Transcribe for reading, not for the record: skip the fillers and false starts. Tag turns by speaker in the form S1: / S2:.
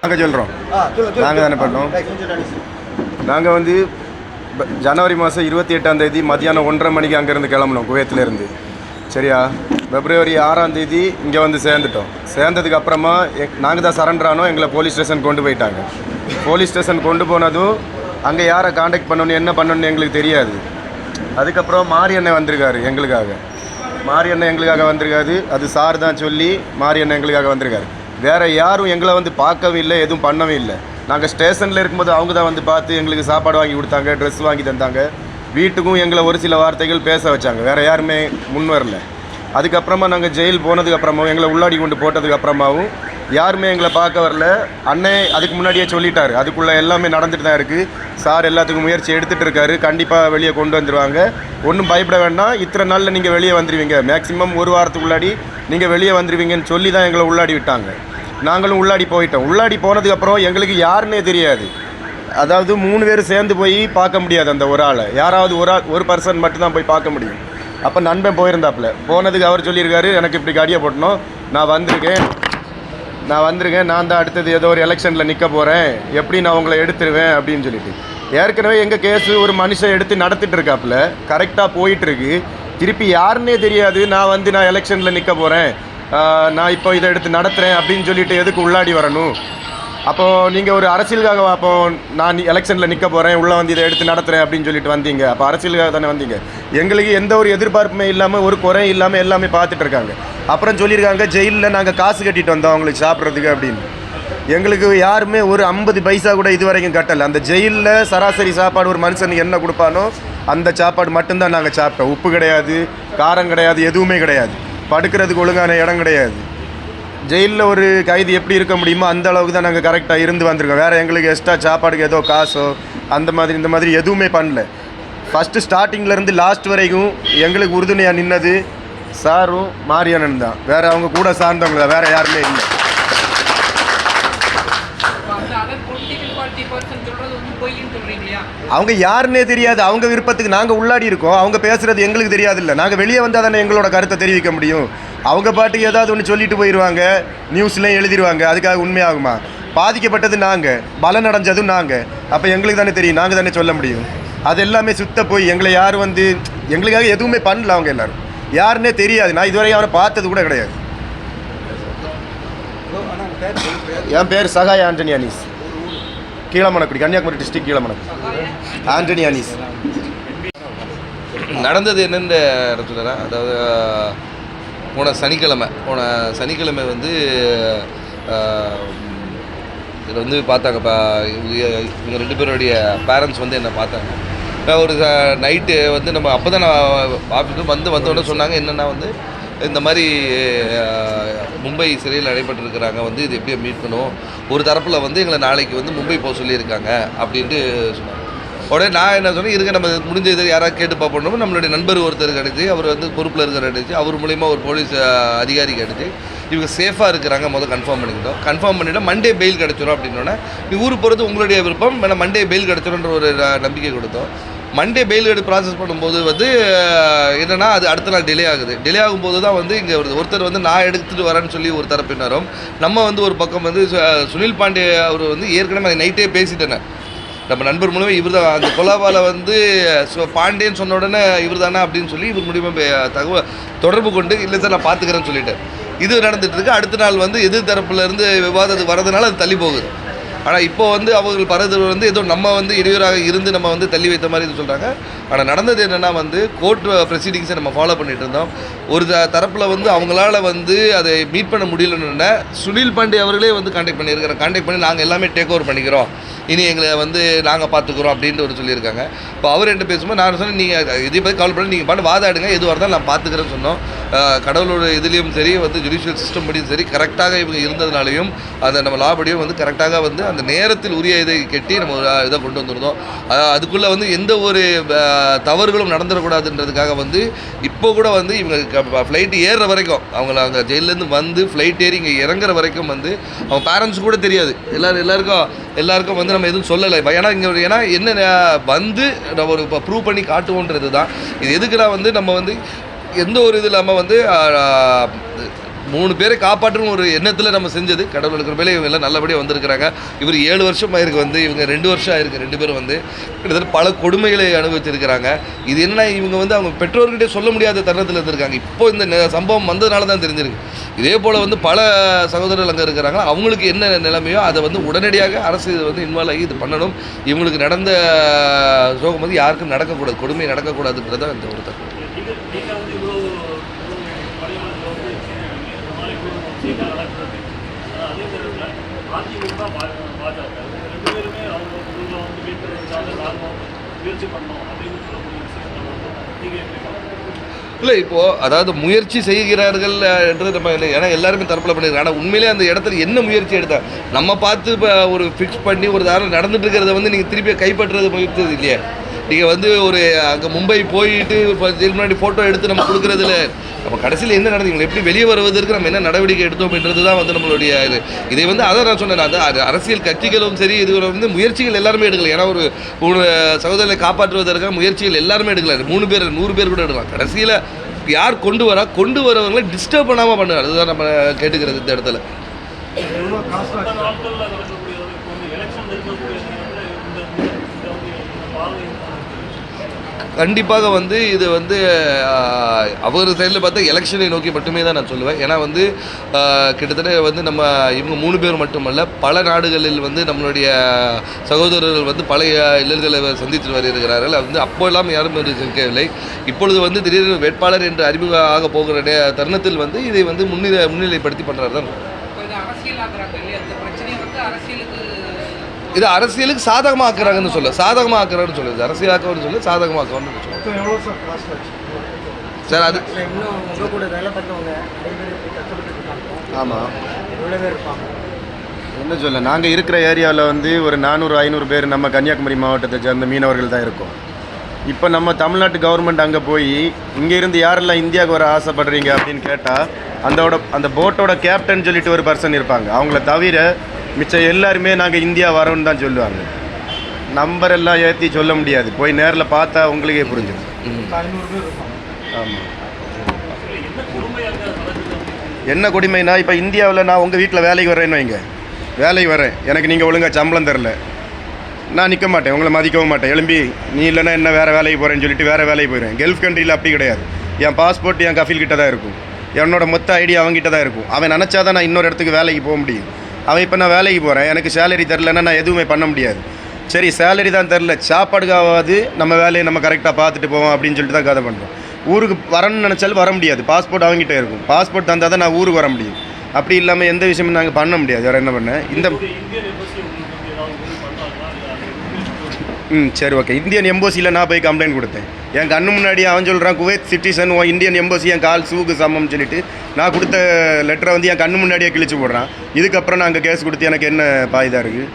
S1: நாங்கள் சொல்கிறோம், நாங்கள் தானே பண்ணோம். நாங்கள் வந்து ஜனவரி மாதம் 28ஆம் தேதி மதியானம் 1:30 மணிக்கு அங்கேருந்து கிளம்பணும் குவைத்திலேருந்து. சரியா? பிப்ரவரி 6ஆம் தேதி இங்கே வந்து சேர்ந்துட்டோம். சேர்ந்ததுக்கு அப்புறமா நாங்கள் தான் சரண்டர் ஆனோம். எங்களை போலீஸ் ஸ்டேஷன் கொண்டு போயிட்டாங்க. போலீஸ் ஸ்டேஷன் கொண்டு போனதும் அங்கே யாரை காண்டாக்ட் பண்ணணும் என்ன பண்ணணும்னு எங்களுக்கு தெரியாது. அதுக்கப்புறம் மாரியண்ணன் வந்திருக்காரு எங்களுக்காக. மாரியண்ணன் எங்களுக்காக வந்திருக்காரு. அது சார் தான் சொல்லி மாரியண்ணன் எங்களுக்காக வந்திருக்காரு. வேறு யாரும் எங்களை வந்து பார்க்கவும் இல்லை, எதுவும் பண்ணவும் இல்லை. நாங்கள் ஸ்டேஷனில் இருக்கும்போது அவங்க தான் வந்து பார்த்து எங்களுக்கு சாப்பாடு வாங்கி கொடுத்தாங்க, ட்ரெஸ் வாங்கி தந்தாங்க. வீட்டுக்கும் எங்களை ஒரு சில வார்த்தைகள் பேச வச்சாங்க. வேறு யாருமே முன் வரல. அதுக்கப்புறமா நாங்கள் ஜெயில் போனதுக்கப்புறமாவும் எங்களை உள்ளாடி கொண்டு போட்டதுக்கப்புறமாவும் யாருமே எங்களை பார்க்க வரல. அண்ணே அதுக்கு முன்னாடியே சொல்லிட்டாரு, அதுக்குள்ளே எல்லாமே நடந்துட்டு தான் இருக்குது. சார் எல்லாத்துக்கும் முயற்சி எடுத்துகிட்டு இருக்காரு. கண்டிப்பாக வெளியே கொண்டு வந்துடுவாங்க, ஒன்றும் பயப்பட வேண்டாம். இத்தனை நாளில் நீங்கள் வெளியே வந்துடுவீங்க, மேக்ஸிமம் ஒரு வாரத்துக்குள்ளாடி நீங்கள் வெளியே வந்துடுவீங்கன்னு சொல்லி தான் எங்களை உள்ளாடி விட்டாங்க. நாங்களும் உள்ளாடி போயிட்டோம். உள்ளாடி போனதுக்கப்புறம் எங்களுக்கு யாருன்னே தெரியாது. அதாவது 3 பேர் சேர்ந்து போய் பார்க்க முடியாது. அந்த ஒரு ஆளை யாராவது ஒரு பர்சன் மட்டும்தான் போய் பார்க்க முடியும். அப்போ நண்பன் போயிருந்தாப்புல. போனதுக்கு அவர் சொல்லியிருக்காரு, எனக்கு இப்படி காடியை போட்டணும், நான் வந்திருக்கேன், நான் தான் அடுத்தது ஏதோ ஒரு எலெக்ஷனில் நிற்க போகிறேன், எப்படி நான் உங்களை எடுத்துருவேன் அப்படின்னு சொல்லிட்டு. ஏற்கனவே எங்கள் கேஸு ஒரு மனுஷன் எடுத்து நடத்திட்டு இருக்காப்புல, கரெக்டாக போயிட்டுருக்கு. திருப்பி யாருன்னே தெரியாது, நான் எலெக்ஷனில் நிற்க போகிறேன், நான் இப்போ இதை எடுத்து நடத்துகிறேன் அப்படின்னு சொல்லிட்டு எதுக்கு உள்ளாடி வரணும்? அப்போது நீங்கள் ஒரு அரசியலுக்காக அப்போ நான் எலெக்ஷனில் நிற்க போகிறேன், உள்ளே வந்து இதை எடுத்து நடத்துகிறேன் அப்படின்னு சொல்லிட்டு வந்தீங்க. அப்போ அரசியலுக்காக தானே வந்தீங்க. எங்களுக்கு எந்த ஒரு எதிர்பார்ப்புமே இல்லாமல், ஒரு குறையும் இல்லாமல் எல்லாமே பார்த்துட்டு இருக்காங்க. அப்புறம் சொல்லியிருக்காங்க, ஜெயிலில் நாங்கள் காசு கட்டிட்டு வந்தோம் அவங்களுக்கு சாப்பிட்றதுக்கு அப்படின்னு. எங்களுக்கு யாருமே ஒரு 50 பைசா கூட இது வரைக்கும் கட்டலை. அந்த ஜெயிலில் சராசரி சாப்பாடு ஒரு மனுஷனுக்கு என்ன கொடுப்பானோ அந்த சாப்பாடு மட்டும்தான் நாங்கள் சாப்பிட்டோம். உப்பு கிடையாது, காரம் கிடையாது, எதுவுமே கிடையாது. படுக்கிறதுக்கு ஒழுங்கான இடம் கிடையாது. ஜெயிலில் ஒரு கைதி எப்படி இருக்க முடியுமோ அந்த அளவுக்கு தான் நாங்கள் கரெக்டாக இருந்து வந்திருக்கோம். வேறு எங்களுக்கு எக்ஸ்ட்ரா சாப்பாடுக்கு ஏதோ காசோ அந்த மாதிரி இந்த மாதிரி எதுவுமே பண்ணல. ஃபஸ்ட்டு ஸ்டார்டிங்லேருந்து லாஸ்ட் வரைக்கும் எங்களுக்கு உறுதுணையாக நின்னது சாரும் மாரியண்ணன் தான். வேறு அவங்க கூட சார்ந்தவங்க தான், வேறு யாருமே இல்லை. அவங்க யாருன்னே தெரியாது. அவங்க விருப்பத்துக்கு நாங்கள் உள்ளாடி இருக்கோம். அவங்க பேசுகிறது எங்களுக்கு தெரியாது. இல்லை, நாங்கள் வெளியே வந்தால் தானே எங்களோட கருத்தை தெரிவிக்க முடியும். அவங்க பாட்டுக்கு ஏதாவது ஒன்று சொல்லிட்டு போயிடுவாங்க, நியூஸ்லேயும் எழுதிடுவாங்க. அதுக்காக உண்மையாகுமா? பாதிக்கப்பட்டது நாங்கள், பலன் அடைஞ்சதும் நாங்கள். அப்போ எங்களுக்கு தானே தெரியும், நாங்கள் தானே சொல்ல முடியும். அது எல்லாமே சுத்த போய் எங்களை யாரும் வந்து எங்களுக்காக எதுவுமே பண்ணல. அவங்க எல்லோரும் யாருன்னே தெரியாது. நான் இதுவரை அவரை பார்த்தது கூட கிடையாது. என் பேர் சகாய் ஆண்டனி அனீஸ், கீழமணக்குடி, கன்னியாகுமரி டிஸ்ட்ரிக்ட் கீழமணக்குடி. ஆண்டனி அனீஸ்.
S2: நடந்தது என்னென்னு சொல்கிறேன். அதாவது போன சனிக்கிழமை வந்து இதில் வந்து பார்த்தாங்க. இவங்க 2 பேருடைய பேரண்ட்ஸ் வந்து என்னை பார்த்தாங்க. ஒரு நைட்டு வந்து நம்ம அப்போ தான் நான் ஆஃபீஸுக்கு வந்தோடனே சொன்னாங்க என்னென்னா வந்து இந்த மாதிரி மும்பை சிறையில் நடைபெற்றிருக்கிறாங்க, வந்து இது எப்படியோ மீட் பண்ணுவோம். ஒரு தரப்பில் வந்து எங்களை நாளைக்கு வந்து மும்பை போக சொல்லியிருக்காங்க அப்படின்ட்டு சொன்னாங்க. உடனே நான் என்ன சொன்னேன், இருக்க நம்ம முடிஞ்ச இதை யாராவது கேட்டு பார்ப்போம். நம்மளுடைய நண்பர் ஒருத்தர் கிடச்சி, அவர் வந்து பொறுப்பில் இருக்கிற கிடச்சி, அவர் மூலிமா ஒரு போலீஸ் அதிகாரி கிடச்சி இவங்க சேஃபாக இருக்கிறாங்க முதல் கன்ஃபார்ம் பண்ணிவிட்டு மண்டே பெயில் கிடச்சிரும் அப்படின்னோடனே நீ ஊருக்கு போகிறது உங்களுடைய விருப்பம், வேணா மண்டே பெயில் கிடச்சிருன்ற ஒரு நம்பிக்கை கொடுத்தோம். மண்டே பெயில் எடுத்து ப்ராசஸ் பண்ணும்போது வந்து என்னென்னா அது அடுத்த நாள் டிலே ஆகும்போது தான் வந்து இங்கே ஒருத்தர் வந்து நான் எடுத்துகிட்டு வரேன்னு சொல்லி ஒரு தரப்பினரும், நம்ம வந்து ஒரு பக்கம் வந்து சுனில் பாண்டே அவர் வந்து ஏற்கனவே நைட்டே பேசிட்டேனே, நம்ம நண்பர் மூலமே இவர் தான் அந்த கொலாபாவில் வந்து பாண்டேன்னு சொன்ன உடனே இவர் தானே அப்படின்னு சொல்லி இவர் மூலியமாக தொடர்பு கொண்டு இல்லை சார் நான் பார்த்துக்கிறேன்னு சொல்லிட்டேன். இது நடந்துகிட்ருக்கு. அடுத்த நாள் வந்து எதிர் தரப்புலேருந்து விவாதத்துக்கு வரதுனால அது தள்ளி போகுது. ஆனால் இப்போ வந்து அவர்கள் பரது வந்து ஏதோ நம்ம வந்து இடையூறாக இருந்து நம்ம வந்து தள்ளி வைத்த மாதிரி இது சொல்கிறாங்க. ஆனால் நடந்தது என்னென்னா வந்து கோர்ட் ப்ரொசீடிங்ஸை நம்ம ஃபாலோ பண்ணிகிட்டு இருந்தோம். ஒரு தரப்பில் வந்து அவங்களால வந்து அதை மீட் பண்ண முடியலன்னு சுனில் பாண்டே அவர்களே வந்து கான்டாக்ட் பண்ணி நாங்கள் எல்லாமே டேக் ஓவர் பண்ணிக்கிறோம், இனி எங்களை வந்து நாங்கள் பார்த்துக்குறோம் அப்படின்ட்டு ஒரு சொல்லியிருக்காங்க. இப்போ அவர் என்ன பேசும்போது நான் சொன்னேன், நீங்கள் இதை பற்றி கவலை பண்ணி நீங்கள் பாட்டு வாதாடுங்க, எதுவாக இருந்தாலும் நான் பார்த்துக்கிறேன்னு சொன்னோம். கடவுளோட இதுலேயும் சரி வந்து ஜுடிஷியல் சிஸ்டம் படியும் சரி கரெக்டாக இவங்க இருந்ததுனாலையும் அதை நம்ம லாபடியும் வந்து கரெக்டாக வந்து அந்த நேரத்தில் உரிய இதை கட்டி நம்ம இதை கொண்டு வந்துருந்தோம். அதுக்குள்ளே வந்து எந்த ஒரு தவறுகளும் நடந்துடக்கூடாதுன்றதுக்காக வந்து இப்போ கூட வந்து இவங்க ஃப்ளைட் ஏறுற வரைக்கும் அவங்கள அங்கே ஜெயிலேருந்து வந்து ஃப்ளைட் ஏறி இங்கே இறங்குற வரைக்கும் வந்து அவங்க பேரண்ட்ஸ் கூட தெரியாது. எல்லாருக்கும் வந்து நம்ம எதுவும் சொல்லலை. ஏன்னா என்ன வந்து நம்ம ஒரு ப்ரூவ் பண்ணி காட்டுவோன்றது தான் இது. எதுக்குன்னா வந்து நம்ம வந்து எந்த ஒரு இது இல்லாமல் வந்து 3 பேரை காப்பாற்றணும் ஒரு எண்ணத்தில் நம்ம செஞ்சது. கடவுள் இருக்கிற மேலே இவங்க எல்லாம் நல்லபடியாக வந்திருக்கிறாங்க. இவர் 7 வருஷம் ஆயிருக்கு வந்து, இவங்க 2 வருஷம் ஆயிருக்கு 2 பேரும் வந்து கிட்டத்தட்ட பல கொடுமைகளை அனுபவிச்சிருக்கிறாங்க. இது என்னன்னா இவங்க வந்து அவங்க பெற்றோர்கிட்டே சொல்ல முடியாத தருணத்தில் இருந்திருக்காங்க. இப்போ இந்த சம்பவம் வந்ததுனால தான் தெரிஞ்சிருக்கு. இதே போல் வந்து பல சகோதரர்கள் அங்கே இருக்கிறாங்க. அவங்களுக்கு என்ன நிலைமையோ அதை வந்து உடனடியாக அரசு இது வந்து இன்வால்வ் ஆகி இது பண்ணணும். இவங்களுக்கு நடந்த சோகம் வந்து யாருக்கும் நடக்கக்கூடாது, கொடுமை நடக்கக்கூடாதுன்றது தான் இந்த ஒரு தகவல். இல்லை இப்போது அதாவது முயற்சி செய்கிறார்கள் என்றது நம்ம இல்லை, ஏன்னா எல்லாருமே தரப்பில் பண்ணியிருக்காங்க. ஆனால் உண்மையிலே அந்த இடத்துல என்ன முயற்சி எடுத்தா நம்ம பார்த்து இப்போ ஒரு ஃபிக்ஸ் பண்ணி ஒரு தாரம் நடந்துட்டு இருக்கிறத வந்து நீங்கள் திருப்பி கைப்பற்றுறது முயற்சி இல்லையா? நீங்கள் வந்து ஒரு அங்கே மும்பை போயிட்டு இப்போ முன்னாடி ஃபோட்டோ எடுத்து நம்ம கொடுக்குறதுல நம்ம கடைசியில் என்ன நடந்தீங்க எப்படி வெளியே வருவதற்கு நம்ம என்ன நடவடிக்கை எடுத்தோம்ன்றது தான் வந்து நம்மளுடைய இது. இதை வந்து அதான் நான் சொன்னேன், அது அரசியல் கட்சிகளும் சரி இது வந்து முயற்சிகள் எல்லாருமே எடுக்கல. ஏன்னா ஒரு சகோதரரை காப்பாற்றுவதற்காக முயற்சிகள் எல்லாருமே எடுக்கல. 3 பேர் 100 பேர் கூட எடுக்கலாம். கடைசியில் யார் கொண்டு வரவங்களை டிஸ்டர்ப் பண்ணாமல் பண்ணுங்க. அதுதான் நம்ம கேட்டுக்கிறது இந்த இடத்துல. கண்டிப்பாக வந்து இது வந்து அவர் சைடில் பார்த்தா எலெக்ஷனை நோக்கி மட்டுமே தான் நான் சொல்லுவேன். ஏன்னா வந்து கிட்டத்தட்ட வந்து நம்ம இவங்க 3 பேர் மட்டுமல்ல பல நாடுகளில் வந்து நம்மளுடைய சகோதரர்கள் வந்து பல இல்லல்களை சந்தித்து வருகிறார்கள். அது வந்து அப்போல்லாம் யாரும் இருக்கவில்லை. இப்பொழுது வந்து திடீர்னு வேட்பாளர் என்று அறிமுகம் ஆக போகிற தருணத்தில் வந்து இதை வந்து முன்னிலைப்படுத்தி பண்ணுறாரு தான். இது அரசியலுக்கு சாதகமாக ஆக்குறாங்கன்னு சொல்ல சாதகமாக்குறாங்கன்னு சொல்லுது. அரசியலாக்கணும்னு சொல்லி சாதகமாக்கணும்னு சொல்லுது சார். அது
S1: ஆமாம் என்ன சொல்ல, நாங்கள் இருக்கிற ஏரியாவில் வந்து ஒரு 400-500 பேர் நம்ம கன்னியாகுமரி மாவட்டத்தை சேர்ந்த மீனவர்கள் தான் இருக்கோம். இப்போ நம்ம தமிழ்நாட்டு கவர்மெண்ட் அங்கே போய் இங்கேருந்து யாரெல்லாம் இந்தியாவுக்கு வர ஆசைப்படுறீங்க அப்படின்னு கேட்டால் அந்த போட்டோட கேப்டன் சொல்லிட்டு ஒரு பர்சன் இருப்பாங்க. அவங்கள தவிர மிச்சம் எல்லாருமே நாங்கள் இந்தியா வரோன்னு தான் சொல்லுவாங்க. நம்பர் எல்லாம் ஏற்றி சொல்ல முடியாது, போய் நேரில் பார்த்தா உங்களுக்கே புரிஞ்சிடும். ஆமாம் என்ன கொடுமைனா, இப்போ இந்தியாவில் நான் உங்கள் வீட்டில் வேலைக்கு வரேன்னு வைங்க, வேலைக்கு வரேன், எனக்கு நீங்கள் ஒழுங்காக சம்பளம் தரல, நான் நிற்க மாட்டேன், உங்களை மதிக்கவும் மாட்டேன். எழும்பி நீ இல்லைன்னா என்ன வேறு வேலைக்கு போகிறேன்னு சொல்லிட்டு வேறு வேலைக்கு போயிடுவேன். கல்ஃப் கண்ட்ரியில் அப்படி கிடையாது. என் பாஸ்போர்ட் என் கஃபீல் கிட்ட தான் இருக்கும், என்னோட மொத்த ஐடி அவங்ககிட்ட தான் இருக்கும். அவன் நினச்சா தான் நான் இன்னொரு இடத்துக்கு வேலைக்கு போக முடியும். அவன் இப்போ நான் வேலைக்கு போகிறேன், எனக்கு சேலரி தரலன்னா நான் எதுவுமே பண்ண முடியாது. சரி சேலரி தான் தரல, சாப்பாடுக்காவது நம்ம வேலையை நம்ம கரெக்டாக பார்த்துட்டு போவோம் அப்படின்னு சொல்லிட்டு தான் கதை பண்ணுறோம். ஊருக்கு வரணும்னு நினச்சாலும் வர முடியாது, பாஸ்போர்ட் அவங்ககிட்ட இருக்கும். பாஸ்போர்ட் தந்தால் தான் நான் ஊருக்கு வர முடியும். அப்படி இல்லாமல் எந்த விஷயமும் நாங்கள் பண்ண முடியாது. வேறு என்ன பண்ண இந்த சரி ஓகே. இந்தியன் எம்போசியில் நான் போய் கம்ப்ளைண்ட் கொடுத்தேன். என் கண்ணு முன்னாடி அவன் சொல்கிறான் குவைத் சிட்டிசன் இந்தியன் எம்போசி என் கால் சூக்கு சமம்னு சொல்லிட்டு நான் கொடுத்த லெட்டரை வந்து என் கண்ணு முன்னாடியே கிழிச்சு போடுறான். இதுக்கப்புறம் நாங்கள் கேஸ் கொடுத்து எனக்கு என்ன பாய்தாக இருக்குது?